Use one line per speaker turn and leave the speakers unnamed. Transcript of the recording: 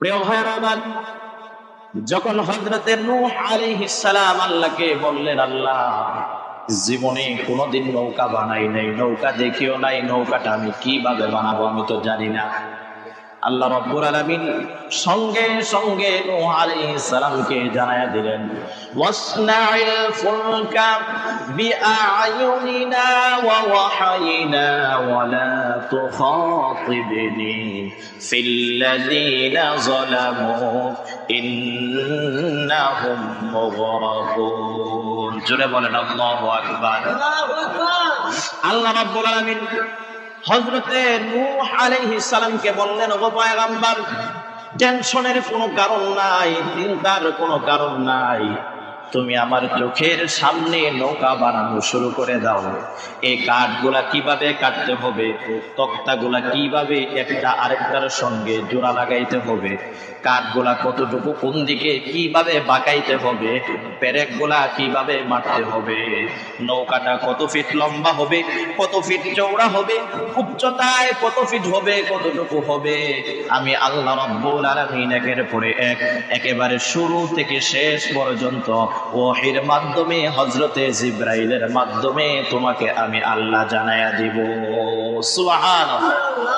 প্রিয় ভাইরা আমার, যখন হযরতে নূহ আলাইহিস সালাম আল্লাহকে বললেন, আল্লাহ জীবনে কোনোদিন নৌকা বানাই নাই, নৌকা দেখিও নাই, নৌকাটা আমি কিভাবে বানাবো আমি তো জানি না। আল্লাহ রাব্বুল আলামিন সঙ্গে সঙ্গে নূহ আলাইহিস সালামকে জানায়া দিলেন, ওয়াসনাইল ফুলকা বিআয়ুনিনা ওয়া ওয়াহাইনা ওয়া লা তুখাতিবনি ফিল্লাযীনা যালামু ইন্নাহুম মুগরাকুন। জোরে বলেন আল্লাহু আকবার। আল্লাহ রাব্বুল আলামিন হযরতে নূহ আলাইহিস সালামকে বললেন, ওগো পয়গম্বর, টেনশনের কোনো কারণ নাই, চিন্তার কোনো কারণ নাই, তুমি আমার চোখের সামনে নৌকা বানানো শুরু করে দাও। এই কাঠগুলা কিভাবে কাটতে হবে, তক্তাগুলা কিভাবে একটা আরেকটার সঙ্গে জোড়া লাগাইতে হবে, কাঠগুলা কতটুকু কোন দিকে কিভাবে বাঁকাইতে হবে, পেরেকগুলা কিভাবে মারতে হবে, নৌকাটা কত ফিট লম্বা হবে, কত ফিট চওড়া হবে, উচ্চতায় কত ফিট হবে, কতটুকু হবে, আমি আল্লাহ রাব্বুল আলামিন একের পরে এক একেবারে শুরু থেকে শেষ পর্যন্ত ওহীর মাধ্যমে হযরতে জিবরাইলের মাধ্যমে তোমাকে আমি আল্লাহ জানায়া দিব। সুবহানাল্লাহ।